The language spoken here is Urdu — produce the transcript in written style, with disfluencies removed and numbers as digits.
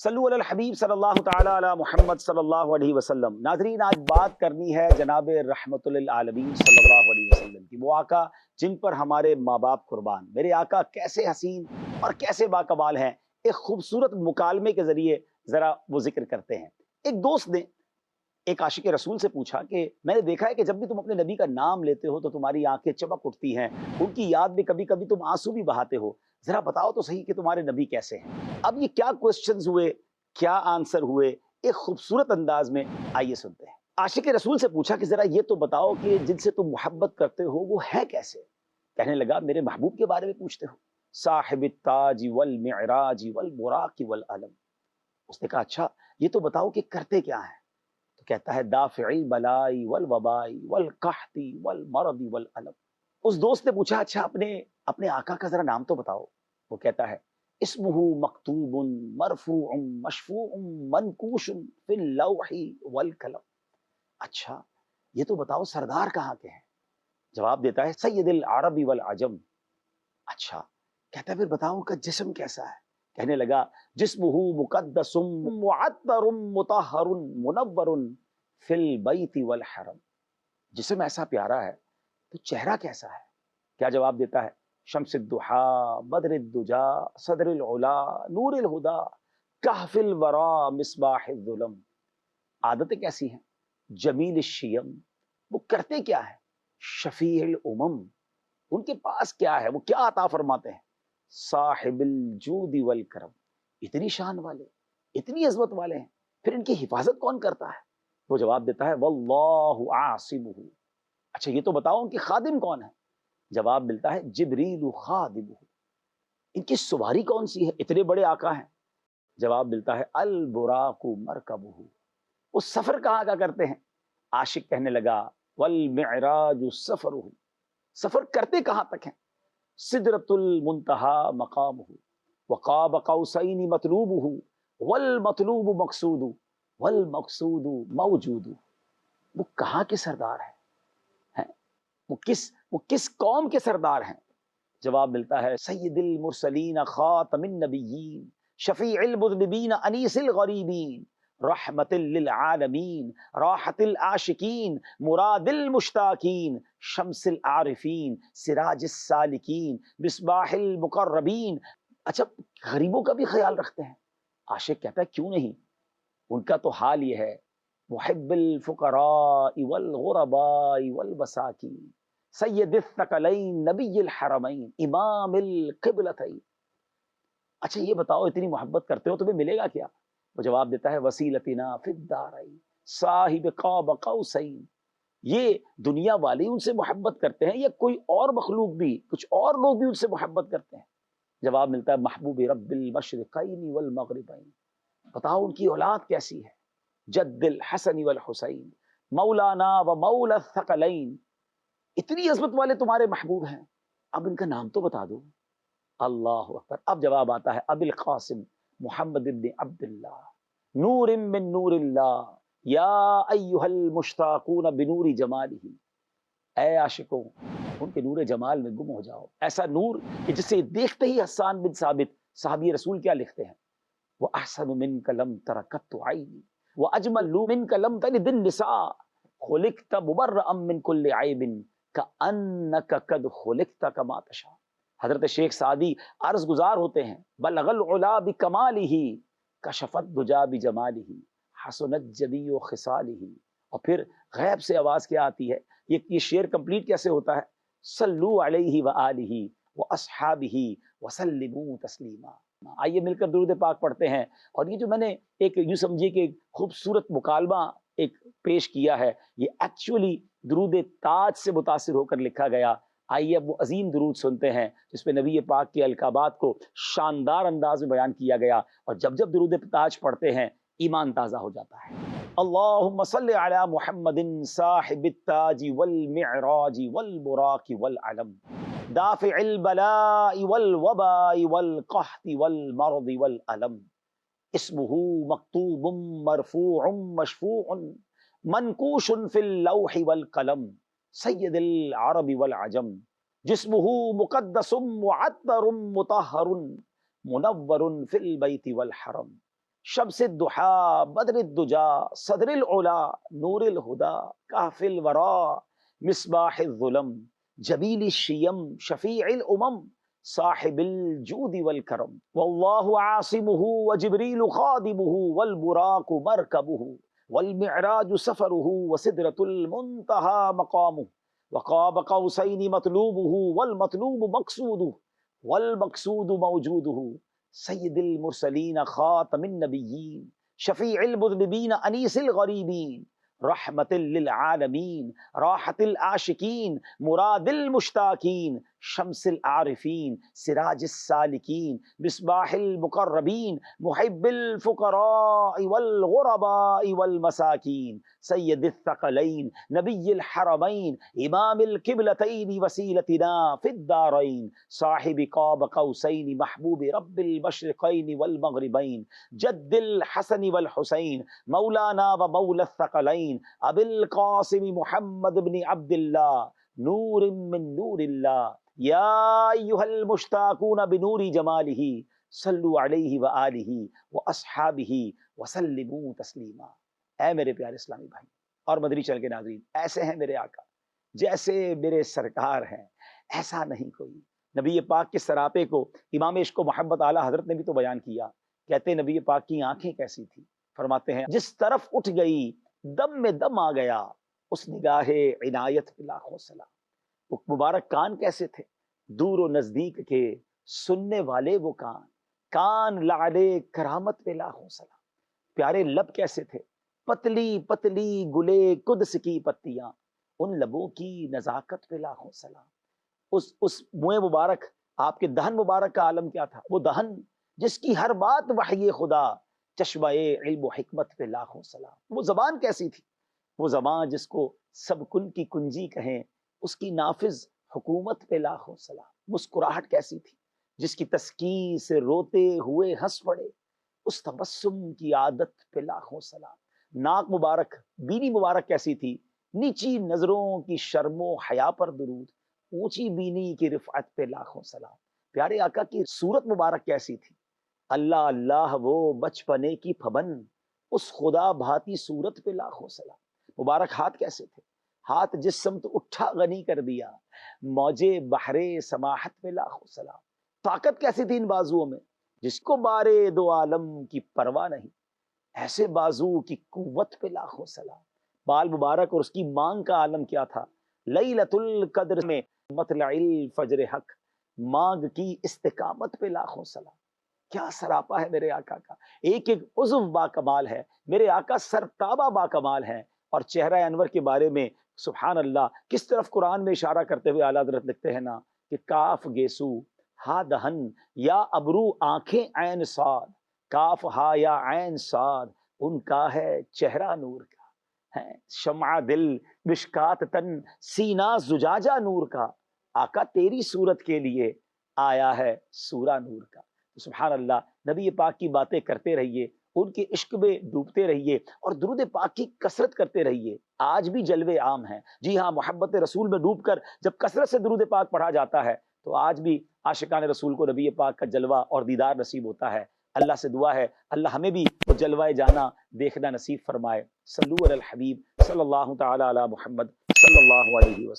صلو علی الحبیب صلی اللہ تعالی علی محمد صلی اللہ علیہ وسلم۔ ناظرین، آج بات کرنی ہے جناب رحمت للعالمین صلی اللہ علیہ وسلم کی، وہ آقا جن پر ہمارے ماں باپ قربان۔ میرے آقا کیسے حسین اور کیسے باکمال ہیں، ایک خوبصورت مکالمے کے ذریعے ذرا وہ ذکر کرتے ہیں۔ ایک دوست نے ایک عاشق رسول سے پوچھا کہ میں نے دیکھا ہے کہ جب بھی تم اپنے نبی کا نام لیتے ہو تو تمہاری آنکھیں چمک اٹھتی ہیں، ان کی یاد میں کبھی کبھی تم آنسو بھی بہاتے ہو، ذرا بتاؤ تو صحیح کہ تمہارے نبی کیسے ہیں۔ اب یہ کیا کوسچنز ہوئے، کیا آنسر ہوئے، ایک خوبصورت انداز میں آئیے سنتے ہیں۔ عاشق رسول سے پوچھا کہ ذرا یہ تو بتاؤ کہ جن سے تم محبت کرتے ہو وہ ہے کیسے؟ کہنے لگا میرے محبوب کے بارے میں پوچھتے ہو، صاحب التاج والمعراج والبراق والعلم۔ اس نے کہا اچھا یہ تو بتاؤ کہ کرتے کیا ہیں؟ تو کہتا ہے دافع البلاء والوباء والقحط والمرض والالم۔ اس دوست نے پوچھا اچھا اپنے آقا کا ذرا نام تو بتاؤ۔ وہ کہتا ہے اسمہ مکتوب مرفوع مشفوع منقوش فی اللوح والقلم۔ اچھا یہ تو بتاؤ سردار کہاں کے ہیں؟ جواب دیتا ہے سید العرب والعجم۔ اچھا کہتا ہے پھر بتاؤ ان کا جسم کیسا ہے؟ کہنے لگا جسمہ مقدس معطر مطہر منور فی البیت والحرم۔ جسم ایسا پیارا ہے تو چہرہ کیسا ہے؟ کیا جواب دیتا ہے شمس الضحیٰ بدر الدجا صدر العلا نور الہدا کہف الورا مصباح الظلم۔ عادتیں کیسی ہیں؟ جمیل الشیم۔ وہ کرتے کیا ہے؟ شفیع الامم۔ ان کے پاس کیا ہے، وہ کیا عطا فرماتے ہیں؟ صاحب الجود والکرم۔ اتنی شان والے، اتنی عظمت والے ہیں، پھر ان کی حفاظت کون کرتا ہے؟ وہ جواب دیتا ہے واللہ عاصمہ۔ اچھا یہ تو بتاؤ ان کے خادم کون ہیں؟ جواب ملتا ہے جبریل خادمہ۔ ان کی سواری کون سی ہے، اتنے بڑے آقا ہیں؟ جواب ملتا ہے البراق مرکبہ۔ وہ سفر کہاں کا کرتے ہیں؟ عاشق کہنے لگا والمعراج سفرہ۔ سفر کرتے کہاں تک ہیں؟ سدرۃ المنتہا مقامہ وقاب قوسین مطلوبہ والمطلوب مقصود والمقصود موجود۔ وہ کہاں کے سردار ہیں؟ وہ کس قوم کے سردار ہیں؟ جواب ملتا ہے سید المرسلین خاتم النبیین شفیع المذنبین انیس الغریبین رحمت للعالمین راحت العاشقین مراد المشتاقین شمس العارفین سراج السالکین مصباح المقربین۔ اچھا غریبوں کا بھی خیال رکھتے ہیں؟ عاشق کہتا ہے کیوں نہیں، ان کا تو حال یہ ہے محب الفقراء والغرباء والمساکین سید الثقلین نبی الحرمین امام القبلتین۔ اچھا یہ بتاؤ اتنی محبت کرتے ہو تمہیں ملے گا کیا؟ وہ جواب دیتا ہے وسیلتنا فی الدارین صاحب قاب قوسین۔ یہ دنیا والے ان سے محبت کرتے ہیں یا کوئی اور مخلوق بھی، کچھ اور لوگ بھی ان سے محبت کرتے ہیں؟ جواب ملتا ہے محبوب رب المشرقین والمغربین۔ بتاؤ ان کی اولاد کیسی ہے؟ جد الحسن والحسین مولانا و مولا الثقلین۔ اتنی عظمت والے تمہارے محبوب ہیں، اب ان کا نام تو بتا دو۔ اللہ اکبر۔ اب جواب آتا ہے ابی القاسم محمد ابن عبداللہ نور من نور اللہ یا ایہا المشتاقون بنور جمالہ۔ اے عاشقوں ان کے نور جمال میں گم ہو جاؤ، ایسا نور کہ جسے دیکھتے ہی حسان بن ثابت صحابی رسول کیا لکھتے ہیں وَأَحْسَنُ مِنْكَ لَمْ تَرَ قَطُّ عَيْنِي وَأَجْمَلُ مِنْكَ لَمْ تَلِدِ النِّسَاءُ خُلِقْتَ مُبَرَّأً مِنْ كُلِّ عَيْبٍ كَأَنَّكَ قَدْ خُلِقْتَ كَمَا تَشَاءُ۔ حضرت شیخ سعدی عرض گزار ہوتے ہیں بلغ العلا بکمالہ کشفت دجا بجمالہ حسنت جمیع خصالہ۔ اور پھر غیب سے آواز کیا آتی ہے، یہ شعر کمپلیٹ کیسے ہوتا ہے صلو علیہ وآلہ واصحابہ وسلموا تسلیما۔ آئیے مل کر درود پاک پڑھتے ہیں۔ اور یہ جو میں نے ایک یوں سمجھیے کہ خوبصورت مکالمہ ایک پیش کیا ہے، یہ ایکچولی درود تاج سے متاثر ہو کر لکھا گیا۔ آئیے اب وہ عظیم درود سنتے ہیں جس پہ نبی پاک کے القابات کو شاندار انداز میں بیان کیا گیا، اور جب جب درود تاج پڑھتے ہیں ایمان تازہ ہو جاتا ہے۔ اللہم صل علی محمد صاحب التاج والمعراج والبراق والعلم دافع البلاء والوباء والقحط والمرض والالم اسمہ مکتوب مرفوع مشفوع منقوش فی اللوح والقلم سید العرب والعجم جسمہ مقدس معطر مطہر منور فی البیت والحرم۔ شمس الضحا بدر الدجا صدر العلا نور الہدا کاف الورا مصباح الظلم جبیل الشیم شفیع الامم صاحب الجود والکرم واللہ عاصمہ وجبریل خادمہ والبراق مرکبہ والمعراج سفره وسدرۃ المنتہى مقامہ وقاب قوسین مطلوبہ والمطلوب مقصودہ والمقصود موجودہ سید المرسلین خاتم النبیین شفیع المذنبین انیس الغریبین رحمت للعالمین راحت العاشقین مراد المشتاقین شمس العارفین سراج السالکین مصباح المقربین محب الفقراء والغرباء والمساکین سید الثقلین نبی الحرمین امام القبلتین وسیلتنا فی الدارین صاحب قاب قوسین محبوب رب المشرقین والمغربین جد الحسن والحسین مولانا و مولا الثقلین ابی القاسم محمد بن عبد اللہ نور من نور اللہ یا ایہا المشتاقون بنور جمالہ صلوا علیہ وآلہ واصحابہ وسلموا تسلیما۔ اے میرے پیارے اسلامی بھائی اور مدنی چینل کے ناظرین، ایسے ہیں میرے آقا جیسے میرے سرکار ہیں ایسا نہیں کوئی۔ نبی پاک کے سراپے کو امام عشق و محبت اعلیٰ حضرت نے بھی تو بیان کیا، کہتے ہیں نبی پاک کی آنکھیں کیسی تھی، فرماتے ہیں جس طرف اٹھ گئی دم میں دم آ گیا اس نگاہ عنایت پہ لاکھوں سلام۔ وہ مبارک کان کیسے تھے، دور و نزدیک کے سننے والے وہ کان، کان لعلے کرامت پہ لاکھوں سلام۔ پیارے لب کیسے تھے، پتلی پتلی گلے قدس کی پتیاں، ان لبوں کی نزاکت پہ لاکھوں سلام۔ اس منہ مبارک، آپ کے دہن مبارک کا عالم کیا تھا، وہ دہن جس کی ہر بات وحی خدا، چشمہ علم و حکمت پہ لاکھوں سلام۔ وہ زبان کیسی تھی، وہ زبان جس کو سب کن کی کنجی کہیں، اس کی نافذ حکومت پہ لاکھوں سلام۔ مسکراہٹ کیسی تھی جس کی تسکین سے روتے ہوئے ہنس پڑے، اس تبسم کی عادت پہ لاکھوں سلام۔ ناک مبارک، بینی مبارک کیسی تھی، نیچی نظروں کی شرم و حیا پر درود، اونچی بینی کی رفعت پہ لاکھوں سلام۔ پیارے آقا کی صورت مبارک کیسی تھی، اللہ اللہ وہ بچپنے کی پھبن، اس خدا بھاتی صورت پہ لاکھوں سلام۔ مبارک ہاتھ کیسے تھے، ہاتھ جس سمت اٹھا غنی کر دیا، موجے بحرے سماحت پہ لاکھوں سلام۔ طاقت کیسی تھی ان بازوؤں میں، جس کو بارے دو عالم کی پرواہ نہیں، ایسے بازو کی قوت پہ لاکھوں سلام۔ بال مبارک اور اس کی مانگ کا عالم کیا تھا، لیلۃ القدر میں مطلع الفجر حق، مانگ کی استقامت پہ لاکھوں سلام۔ کیا سراپا ہے میرے آقا کا، ایک ایک عضو با کمال ہے، میرے آقا سرتابہ با کمال ہیں۔ اور چہرہ انور کے بارے میں سبحان اللہ کس طرف قرآن میں اشارہ کرتے ہوئے اعلیٰ حضرت لکھتے ہیں نا کہ کاف گیسو ہا دہن یا ابرو آنکھیں عین صاد، کاف ہا یا عین صاد، ان کا ہے چہرہ نور کا، ہے شمع دل مشکات تن سینہ زجاجہ نور کا، آقا تیری صورت کے لیے آیا ہے سورہ نور کا۔ سبحان اللہ، نبی پاک کی باتیں کرتے رہیے، ان کے عشق میں ڈوبتے رہیے اور درود پاک کی کثرت کرتے رہیے۔ آج بھی جلوے عام ہیں، جی ہاں، محبت رسول میں ڈوب کر جب کثرت سے درود پاک پڑھا جاتا ہے تو آج بھی عاشقان رسول کو نبی پاک کا جلوہ اور دیدار نصیب ہوتا ہے۔ اللہ سے دعا ہے اللہ ہمیں بھی وہ جلوہ جانا دیکھنا نصیب فرمائے۔ صلو علی الحبیب صلی اللہ تعالی علی محمد صلی اللہ علیہ وسلم۔